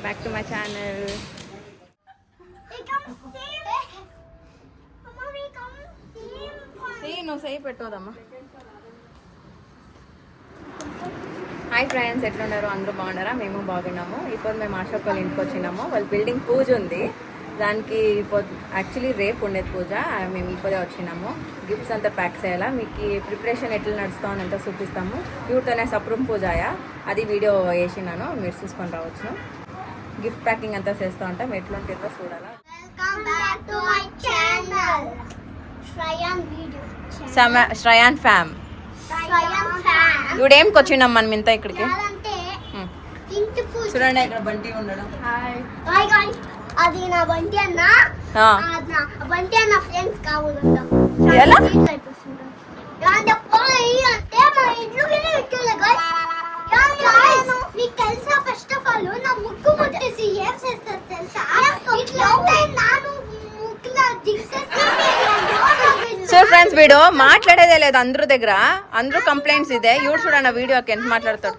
Back to my channel. నువ్వు సై పెట్టోదమ్మా. Hi friends, ఎట్లున్నారు? అందరూ బాగున్నారా? మేము బాగున్నాము. ఇప్పుడు మేము అశోక్ వాళ్ళ ఇంటికి వచ్చినాము. వాళ్ళ బిల్డింగ్ పూజ ఉంది, దానికి యాక్చువల్లీ రేపు ఉండేది పూజ. మేము ఇప్పుడే వచ్చినాము. గిఫ్ట్స్ అంతా ప్యాక్ చేయాలా, మీకు ప్రిపరేషన్ ఎట్లా నడుస్తామని అంతా చూపిస్తాము. ఇవిడతోనే సప్రూమ్ పూజ, అది వీడియో వేసినాను, మీరు చూసుకొని రావచ్చు. గిఫ్ట్ ప్యాకింగ్ అంతా చేస్తూ ఉంటాం, ఎట్లుంటుందో చూడాలా. శ్రయాన్ ఫ్యామ్. ఇప్పుడు ఏంకి వచ్చినాం మనం ఇంత ఇక్కడికి? చూడండి, ఇక్కడ బంటి ఉండడం. అది నా బంటి అన్న, బంటి అన్న ఫ్రెండ్స్ కావాలి. ఎలా మీకు తెలుసా? ఫస్ట్ ఆఫ్ ఆల్ నా ముక్కు ముట్టేసి ఏం చేస్తారు తెలుసా? సో ఫ్రెండ్స్, వీడు మాట్లాడేదే లేదు అందరూ దగ్గర, అందరూ కంప్లైంట్స్ ఇదే. ఇవి చూడండి వీడియోకి ఎంత మాట్లాడతాడు.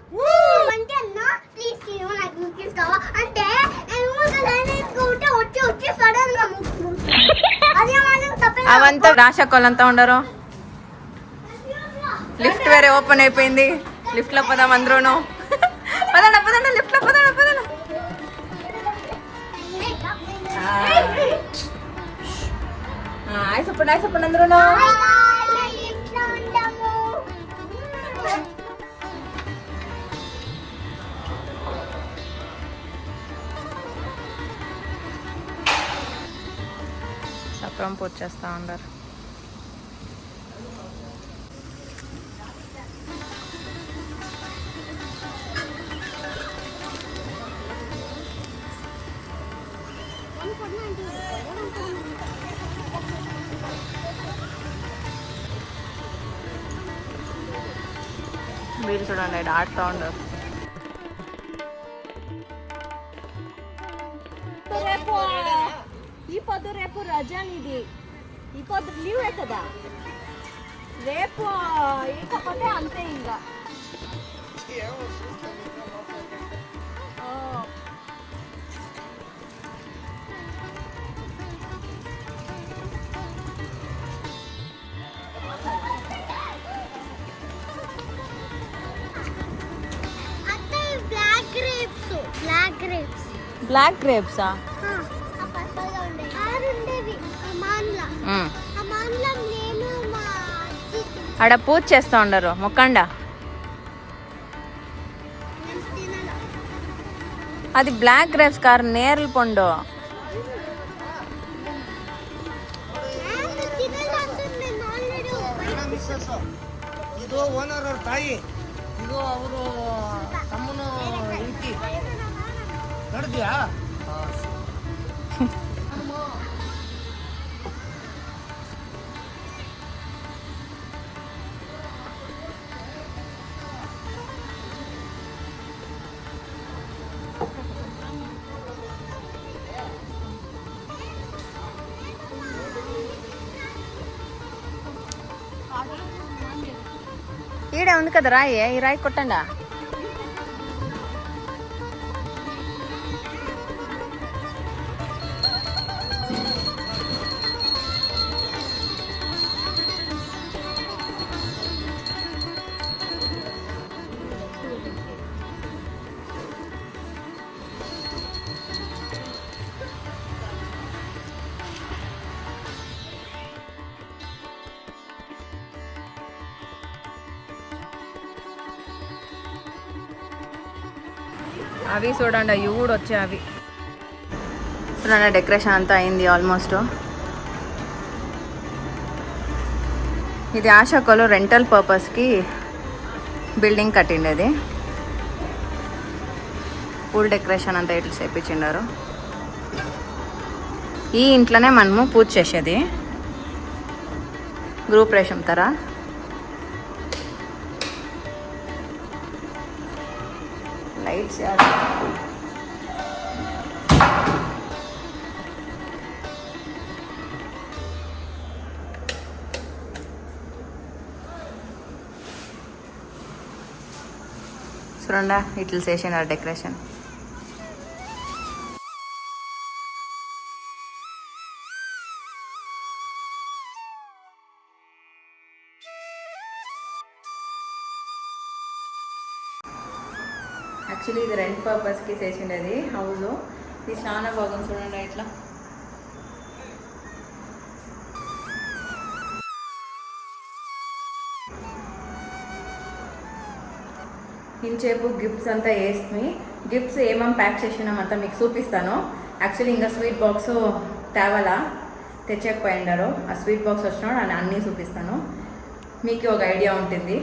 అవంతా రాషాకోళ్ళంతా ఉండరు. లిఫ్ట్ వేరే ఓపెన్ అయిపోయింది, లిఫ్ట్ లో పదాం అందరూను. పదండి పదండి, లిఫ్ట్ లో పదండి పదండి. చెప్పండి చెప్పండి అందరూను. సప్రం పూజ చేస్తా ఉన్నారు. వీళ్ళు చూడండి, ఇక్కడ ఆడుతూ ఉండరు. ఈ పొద్దు రేపు రజా ఇది, ఈ పొద్దు లీవే కదా, రేపు ఇకపోతే అంతే. ఇంకా బ్లాక్ గ్రేప్సా? ఆడ పూజ చేస్తూ ఉండరు, మొక్కండ. అది బ్లాక్ గ్రేప్స్ కారు, నేరల పండు. ಇದು ಓನರ್ ಅವ್ರ ತಾಯಿ, ಇದು ಅವರು ತಮ್ಮನ ಹೆಂಡತಿ. ನೋಡಿದ್ಯಾ? ఈడే ఉంది కదా రాయి, ఈ రాయి కొట్టండా. అవి చూడండి, అవి కూడా వచ్చాయి. అవి చూడండి, డెకరేషన్ అంతా అయింది ఆల్మోస్ట్. ఇది అశోక్లో రెంటల్ పర్పస్కి బిల్డింగ్ కట్టిండేది. ఫుల్ డెకరేషన్ అంతా ఇట్లా చేపించిండారు. ఈ ఇంట్లోనే మనము పూజ చేసేది, గృహప్రవేశం తరా. లైట్స్ చూడండి, ఇట్లా చేసినారు డెకరేషన్. యాక్చువల్లీ ఇది రెంట్ పర్పస్కి చేసిండేది హౌస్. ఇది చాలా బాగుంది చూడండి ఇట్లా. ఇంచేపు గిఫ్ట్స్ అంతా వేసుకుని గిఫ్ట్స్ ఏమేమి ప్యాక్ చేసినామంతా మీకు చూపిస్తాను. యాక్చువల్లీ ఇంకా స్వీట్ బాక్స్ తేవాలా, తెచ్చకపోయిండారు. ఆ స్వీట్ బాక్స్ వచ్చినాడు అని అన్నీ చూపిస్తాను, మీకు ఒక ఐడియా ఉంటుంది.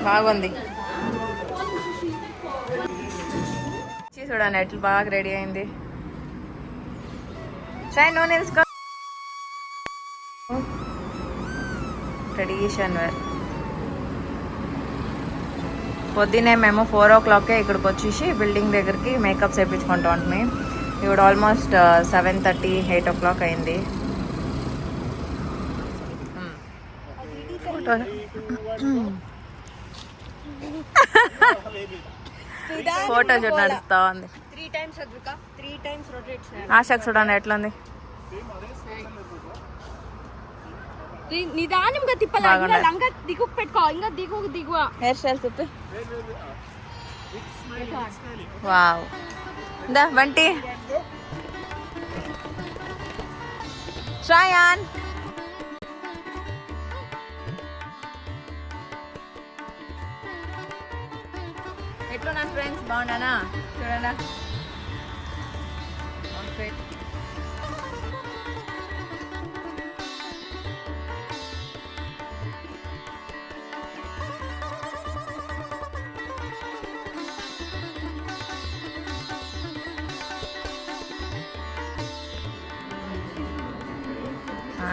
బాగుంది చూడండి ఎట్లు బాగా రెడీ అయింది. షై నూనె తెలుసుకో. Tradition wear. పొద్దున్నే మేము 4 o'clock ఇక్కడికి వచ్చేసి బిల్డింగ్ దగ్గరికి మేకప్ చేయించుకుంటూ ఉంటుంది. ఇప్పుడు ఆల్మోస్ట్ 7:30, 8 o'clock అయింది. ఫోటో షూట్ నడుస్తా ఉంది. 3 times అద్విక 3 times rotate చేయాలి. ఆశకు చూడండి ఎట్లుంది. నిదానంగా తిప్పాలి. ఇంకా లంగా దిగుకు పెట్టుకో. ఇంకా దిగువ హెయిర్ స్టైల్ చూపి. వావ్ దా బంటి శ్రాయాన్. ఎట్లున్నాను ఫ్రెండ్స్, బాగున్నానా? చూడండి అవుట్ఫిట్.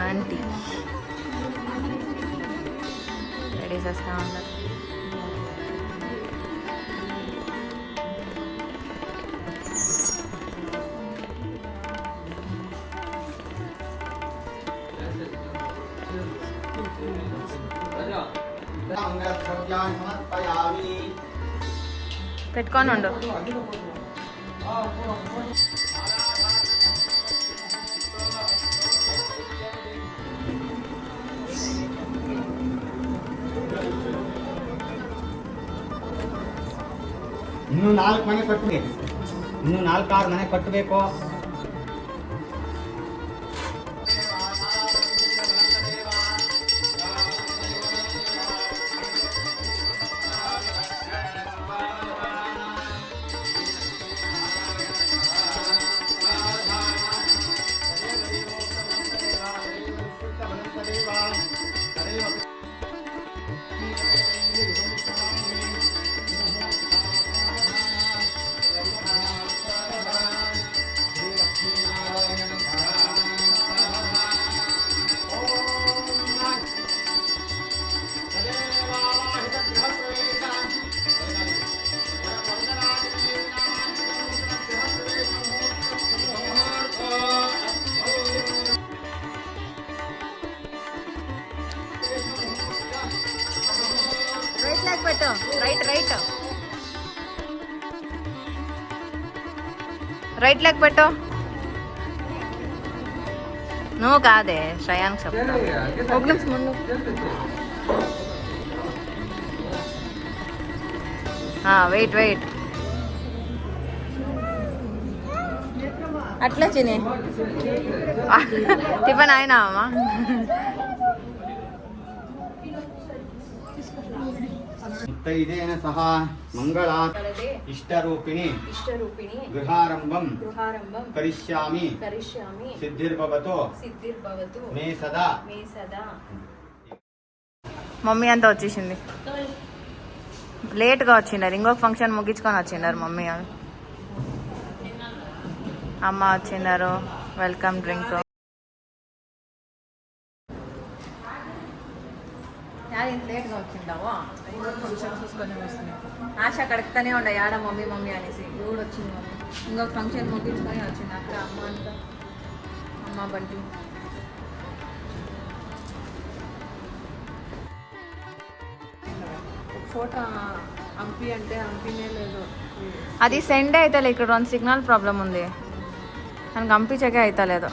ఆంటీ రెడీ చేస్తా ఉన్నారు. పెట్టుకొని ఉండు. ಇನ್ನು 4 ಮನೆ ಕಟ್ಟಬೇಕು. ಇನ್ನು 4-6 ಮನೆ ಕಟ್ಟಬೇಕು. రైట్ లెగ్ పెట్టు. రైట్ లెగ్ పెట్టు. నువ్వు కాదే శ్రయానికి చెప్తా. ఒక నిమిషం ముందు. వెయిట్ అట్లా చిని టిఫిన్ అయినా అమ్మా. ಮುತ್ತೈದೇನ ಸಹ ಮಂಗಳ ಇಷ್ಟರೂಪಿಣಿ ಗೃಹಾರಂಭಂ ಕರಿಷ್ಯಾಮಿ ಸಿದ್ಧಿರ್ಭವತು మే సదా. మమ్మీ అంతా వచ్చేసింది. లేట్గా వచ్చిండారు. ఇంకొక ఫంక్షన్ ముగించుకొని వచ్చిండారు మమ్మీ. అమ్మ వచ్చిండారు. Welcome drink. ఇంత లేట్గా వచ్చిందావో ఇంకొక ఫంక్షన్ చూసుకొని వస్తుంది. ఆశ కడుపుతానే ఉండే యాడ మమ్మీ అనేసి. ఇప్పుడు వచ్చింది మమ్మీ. ఇంకొక ఫంక్షన్ ముగించుకొని వచ్చింది. అక్కడ అమ్మ అంతా, అమ్మ బంటి ఫోటో హంపి అంటే హంపినే లేదు. అది సెండ్ అయితే ఇక్కడ రెండు సిగ్నల్ ప్రాబ్లం ఉంది, దానికి పంపించకే అయితే లేదు.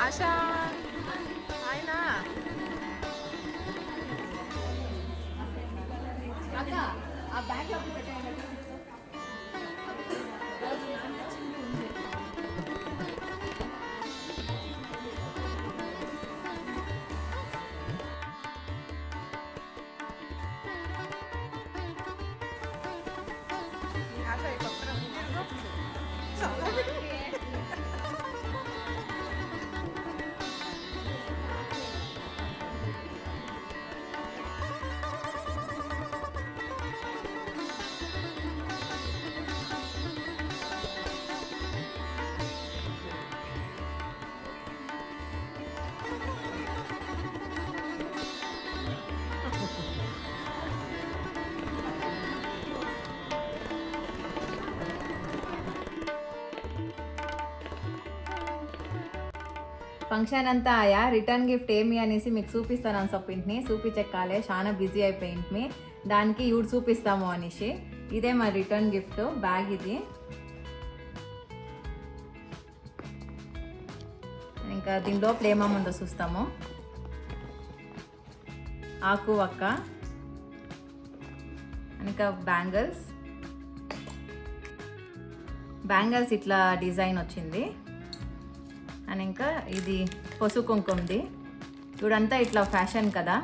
ఆశా ఆయన అక్క ఆ బ్యాగ్ లో పెట్టండి. ఆశా ఈ పక్కన ఫంక్షన్ అంతా ఆయా రిటర్న్ గిఫ్ట్ ఏమి అనేసి మీకు చూపిస్తాను అని చెప్పింటిని, చూపించక్కాలే చాలా బిజీ అయిపోయింది, దానికి ఇవి చూపిస్తాము అనేసి. ఇదే మా రిటర్న్ గిఫ్ట్ బ్యాగ్. ఇది ఇంకా దీని లోపల ఏమేముందో చూస్తాము. ఆకు వక్క, ఇంకా బ్యాంగిల్స్ ఇట్లా డిజైన్ వచ్చింది. అండ్ ఇంకా ఇది పసుపు కుంకుమది, ఇప్పుడంతా ఇట్లా ఫ్యాషన్ కదా.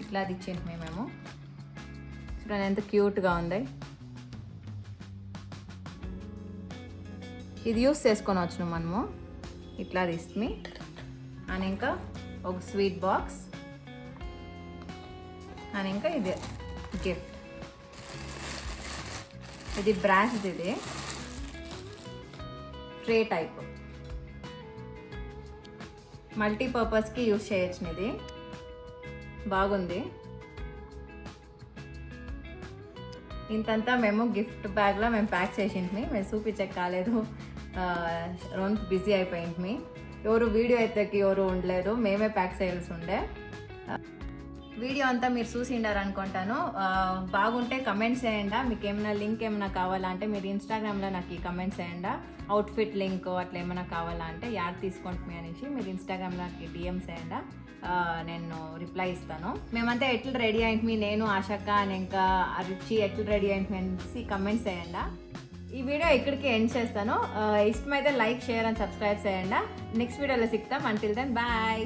ఇట్లా అది ఇచ్చింది మేము. చూడండి ఎంత క్యూట్గా ఉంది. ఇది యూస్ చేసుకొని వచ్చినాం మనము. ఇట్లా తీస్తుంది. అండ్ ఇంకా ఒక స్వీట్ బాక్స్, అండ్ ఇంకా ఇది గిఫ్ట్. ఇది బ్రాస్, ఇది ట్రే టైప్, మల్టీపర్పస్కి యూజ్ చేయొచ్చు. ఇది బాగుంది. ఇంతంతా మేము గిఫ్ట్ బ్యాగ్లో మేము ప్యాక్ చేసింటిమి, మేము చూపించక కాలేదు, రోజు బిజీ అయిపోయింది. ఎవరు వీడియో ఎత్తకి ఎవరు ఉండలేదు, మేమే ప్యాక్ చేయాల్సి ఉండే. వీడియో అంతా మీరు చూసిండారు అనుకుంటాను. బాగుంటే కమెంట్స్ చేయండి. మీకు ఏమైనా లింక్ ఏమైనా కావాలంటే మీరు ఇన్స్టాగ్రామ్లో నాకు ఈ కమెంట్స్ చేయండి. అవుట్ఫిట్ లింక్ అట్లా ఏమైనా కావాలంటే యాడ్ తీసుకుంటుంది అనేసి మీరు ఇన్స్టాగ్రామ్లో నాకు డిఎం చేయండి, నేను రిప్లై ఇస్తాను. మేమంతా ఎట్లా రెడీ అయింది, నేను ఆశక్క అని ఇంకా రుచి ఎట్లా రెడీ అయింది అనేసి కమెంట్స్ చేయండి. ఈ వీడియో ఇక్కడికి ఎండ్ చేస్తాను. ఇష్టమైతే లైక్, షేర్ అండ్ సబ్స్క్రైబ్ చేయండి. నెక్స్ట్ వీడియోలో సిక్తాం. Until then bye.